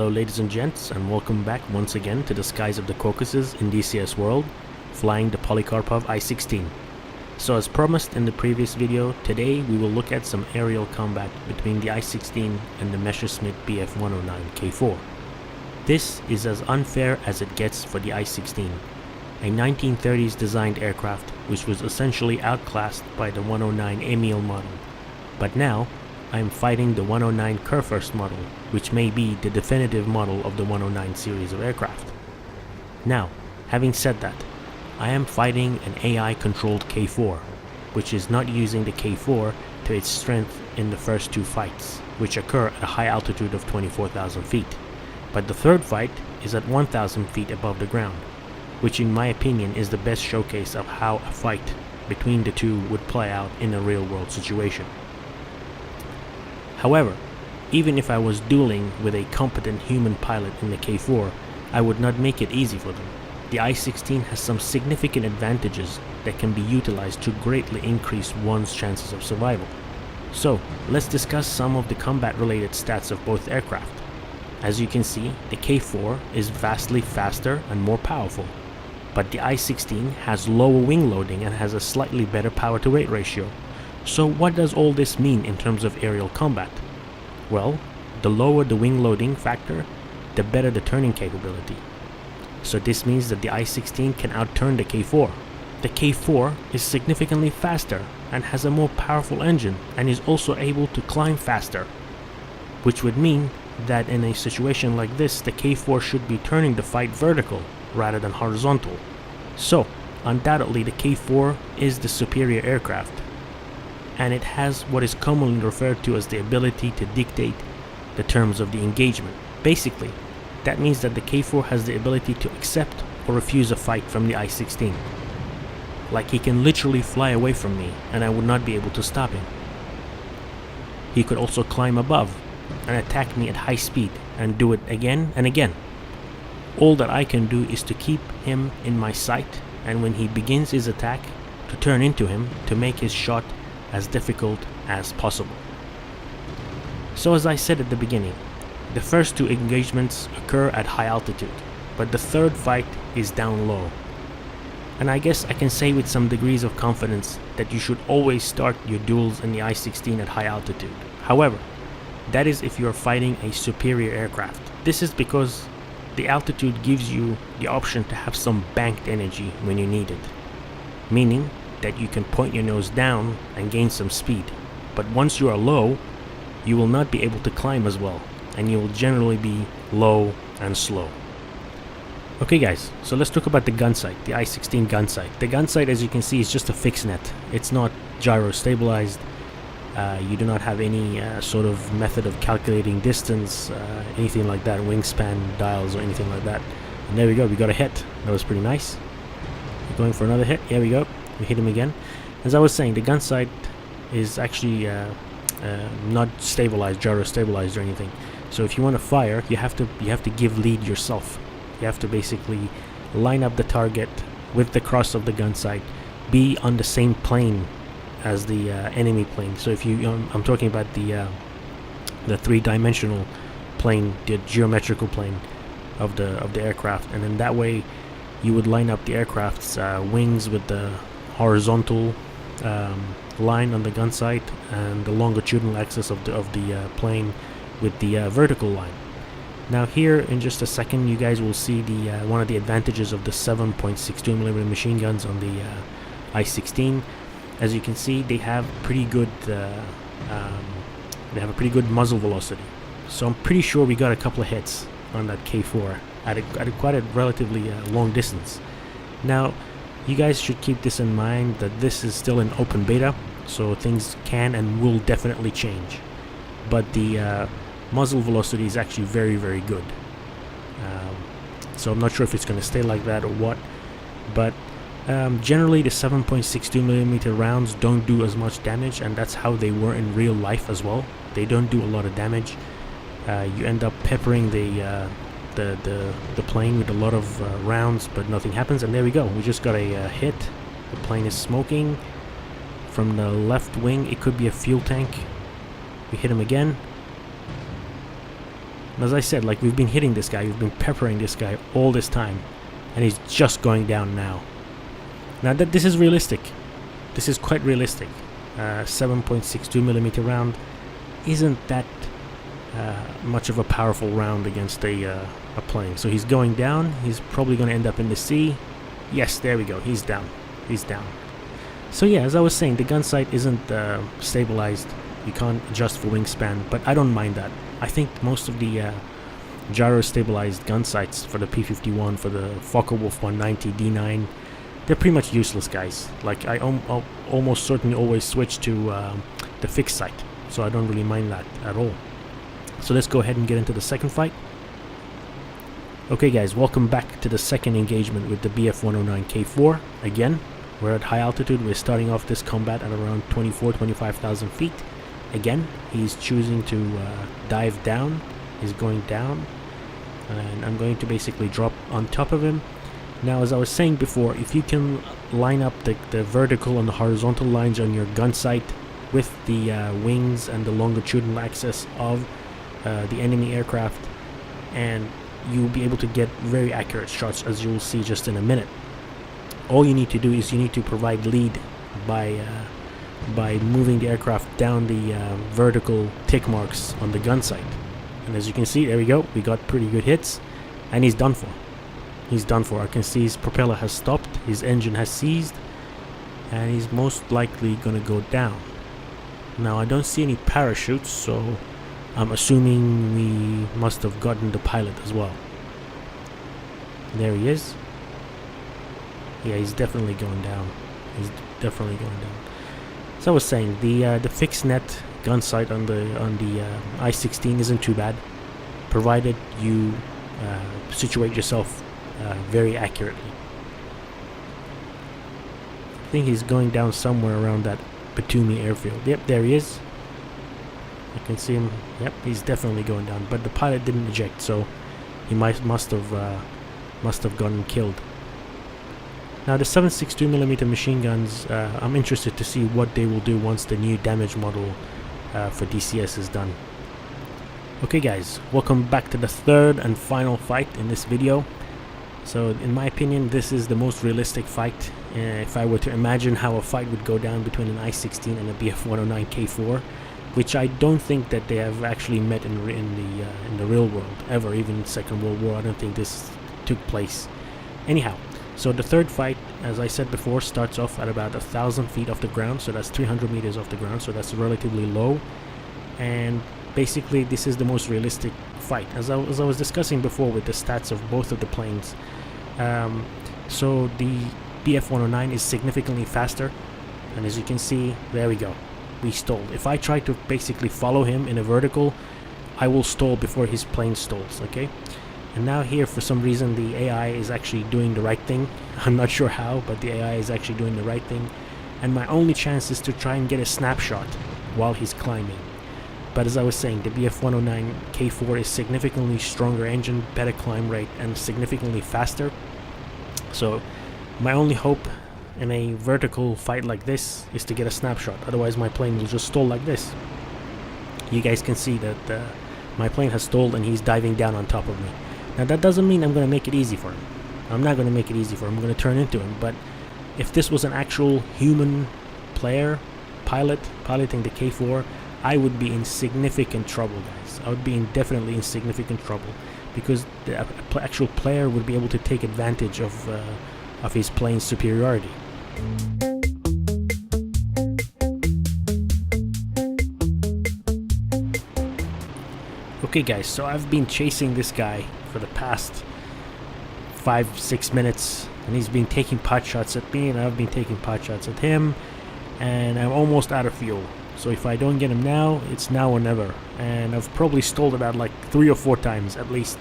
Hello ladies and gents, and welcome back once again to the skies of the Caucasus in DCS world, flying the Polykarpov I-16. So as promised in the previous video, today we will look at some aerial combat between the I-16 and the Messerschmitt Bf 109 K4. This is as unfair as it gets for the I-16, a 1930s designed aircraft which was essentially outclassed by the 109 Emil model. But now, I am fighting the 109 Kurfürst model, which may be the definitive model of the 109 series of aircraft. Now, having said that, I am fighting an AI-controlled K4, which is not using the K4 to its strength in the first two fights, which occur at a high altitude of 24,000 feet. But the third fight is at 1,000 feet above the ground, which in my opinion is the best showcase of how a fight between the two would play out in a real-world situation. However, even if I was dueling with a competent human pilot in the K4, I would not make it easy for them. The I-16 has some significant advantages that can be utilized to greatly increase one's chances of survival. So, let's discuss some of the combat-related stats of both aircraft. As you can see, the K4 is vastly faster and more powerful, but the I-16 has lower wing loading and has a slightly better power-to-weight ratio. So what does all this mean in terms of aerial combat? Well, the lower the wing loading factor, the better the turning capability. So this means that the I-16 can outturn the K4. The K4 is significantly faster and has a more powerful engine and is also able to climb faster, which would mean that in a situation like this, the K4 should be turning the fight vertical rather than horizontal. So, undoubtedly the K4 is the superior aircraft, and it has what is commonly referred to as the ability to dictate the terms of the engagement. Basically, that means that the K4 has the ability to accept or refuse a fight from the I-16. Like, he can literally fly away from me and I would not be able to stop him. He could also climb above and attack me at high speed and do it again and again. All that I can do is to keep him in my sight, and when he begins his attack, to turn into him to make his shot as difficult as possible. So as I said at the beginning, the first two engagements occur at high altitude, but the third fight is down low. And I guess I can say with some degrees of confidence that you should always start your duels in the I-16 at high altitude. However, that is if you are fighting a superior aircraft. This is because the altitude gives you the option to have some banked energy when you need it, meaning that you can point your nose down and gain some speed. But once you are low, you will not be able to climb as well, and you will generally be low and slow. Okay guys, so let's talk about the gun sight, the I-16 gun sight. The gun sight, as you can see, is just a fixed net. It's not gyro stabilized. You do not have any sort of method of calculating distance, anything like that, wingspan dials or anything like that. And there we go, we got a hit. That was pretty nice. We're going for another hit. Here we go. We hit him again. As I was saying, the gun sight is actually not stabilized, gyro stabilized or anything. So if you want to fire, you have to give lead yourself. You have to basically line up the target with the cross of the gun sight, be on the same plane as the enemy plane. So if I'm talking about the three-dimensional plane, the geometrical plane of the aircraft, and then that way you would line up the aircraft's wings with the horizontal line on the gun sight and the longitudinal axis of the plane with the vertical line. Now here in just a second you guys will see the one of the advantages of the 7.62mm machine guns on the I-16. As you can see, they have pretty good muzzle velocity. So I'm pretty sure we got a couple of hits on that K4 at quite a relatively long distance. Now, you guys should keep this in mind that this is still an open beta, so things can and will definitely change. But the muzzle velocity is actually very, very good. So I'm not sure if it's going to stay like that or what, but generally the 7.62mm rounds don't do as much damage, and that's how they were in real life as well. They don't do a lot of damage. You end up peppering the plane with a lot of rounds, but nothing happens. And there we go, we just got a hit. The plane is smoking from the left wing. It could be a fuel tank. We hit him again. As I said, like, we've been hitting this guy, we've been peppering this guy all this time, and he's just going down now. Now that this is realistic, this is quite realistic. 7.62mm round isn't that much of a powerful round against a plane. So he's going down. He's probably going to end up in the sea. Yes, there we go. He's down. He's down. So yeah, as I was saying, the gun sight isn't stabilized. You can't adjust for wingspan, but I don't mind that. I think most of the gyro stabilized gun sights for the P51, for the Focke-Wulf 190 D9, they're pretty much useless, guys. Like, I'll almost certainly always switch to the fixed sight, so I don't really mind that at all. So let's go ahead and get into the second fight. Okay guys, welcome back to the second engagement with the BF-109K4. Again, we're at high altitude. We're starting off this combat at around 25,000 feet. Again, he's choosing to dive down. He's going down, and I'm going to basically drop on top of him. Now, as I was saying before, if you can line up the vertical and the horizontal lines on your gun sight with the wings and the longitudinal axis of the enemy aircraft, and you'll be able to get very accurate shots, as you'll see just in a minute. All you need to do is you need to provide lead by moving the aircraft down the vertical tick marks on the gun sight. And as you can see, there we go, we got pretty good hits, and he's done for. He's done for. I can see his propeller has stopped, his engine has seized, and he's most likely gonna go down. Now, I don't see any parachutes, so I'm assuming we must have gotten the pilot as well. There he is. Yeah, he's definitely going down. He's definitely going down. So I was saying, the fixed net gun sight on the I-16 isn't too bad, provided you situate yourself very accurately. I think he's going down somewhere around that Batumi airfield. Yep, there he is. I can see him. Yep, he's definitely going down. But the pilot didn't eject, so he must have gotten killed. Now, the 7.62mm machine guns, I'm interested to see what they will do once the new damage model for DCS is done. Okay guys, welcome back to the third and final fight in this video. So in my opinion, this is the most realistic fight. If I were to imagine how a fight would go down between an I-16 and a BF-109K4, which I don't think that they have actually met in the real world ever, even Second World War. I don't think this took place. Anyhow, so the third fight, as I said before, starts off at about 1,000 feet off the ground, so that's 300 meters off the ground, so that's relatively low. And basically, this is the most realistic fight, as I was discussing before with the stats of both of the planes. So the BF-109 is significantly faster, and as you can see, there we go, we stalled. If I try to basically follow him in a vertical, I will stall before his plane stalls, okay? And now here, for some reason, the AI is actually doing the right thing. I'm not sure how, but the AI is actually doing the right thing. And my only chance is to try and get a snapshot while he's climbing. But as I was saying, the BF-109K4 is significantly stronger engine, better climb rate, and significantly faster. So my only hope in a vertical fight like this is to get a snapshot. Otherwise, my plane will just stall like this. You guys can see that my plane has stalled and he's diving down on top of me. Now, that doesn't mean I'm going to make it easy for him. I'm not going to make it easy for him. I'm going to turn into him. But if this was an actual human player, piloting the K4, I would be in significant trouble, guys. I would be definitely in significant trouble, because the actual player would be able to take advantage of his plane's superiority. Okay guys, so I've been chasing this guy for the past 5-6 minutes, and he's been taking pot shots at me, and I've been taking pot shots at him, and I'm almost out of fuel. So if I don't get him now, it's now or never. And I've probably stalled about like 3 or 4 times at least.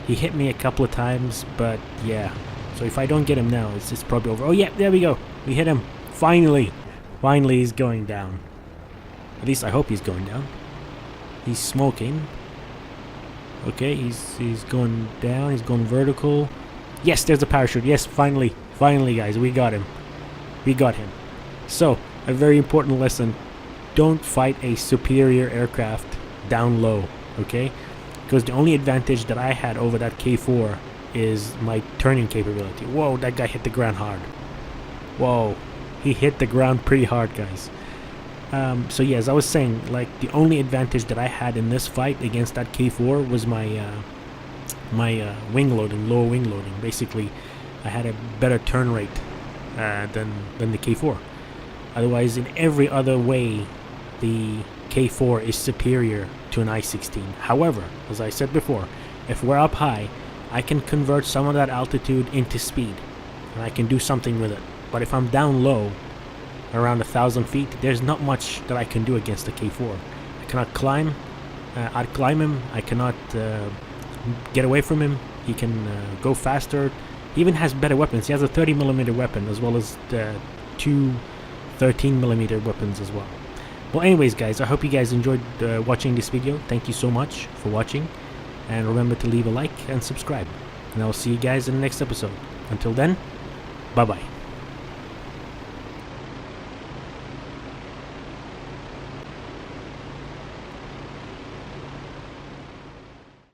He hit me a couple of times, but yeah. So if I don't get him now, it's probably over. Oh yeah, there we go. We hit him. Finally. Finally he's going down. At least I hope he's going down. He's smoking. Okay, he's going down. He's going vertical. Yes, there's a parachute. Yes, finally. Finally, guys, we got him. We got him. So, a very important lesson. Don't fight a superior aircraft down low. okay? Because the only advantage that I had over that K4 is my turning capability. Whoa, that guy hit the ground hard. Whoa, he hit the ground pretty hard, guys. So yeah, as I was saying, like, the only advantage that I had in this fight against that K4 was my wing loading, lower wing loading. Basically, I had a better turn rate than the K4. Otherwise, in every other way, the K4 is superior to an I-16. However, as I said before, if we're up high, I can convert some of that altitude into speed, and I can do something with it. But if I'm down low, around 1,000 feet, there's not much that I can do against the K4. I cannot climb, outclimb him. I cannot get away from him. He can go faster. He even has better weapons. He has a 30mm weapon as well as two 13mm weapons as well. Well, anyways, guys, I hope you guys enjoyed watching this video. Thank you so much for watching, and remember to leave a like and subscribe, and I will see you guys in the next episode. Until then, bye bye.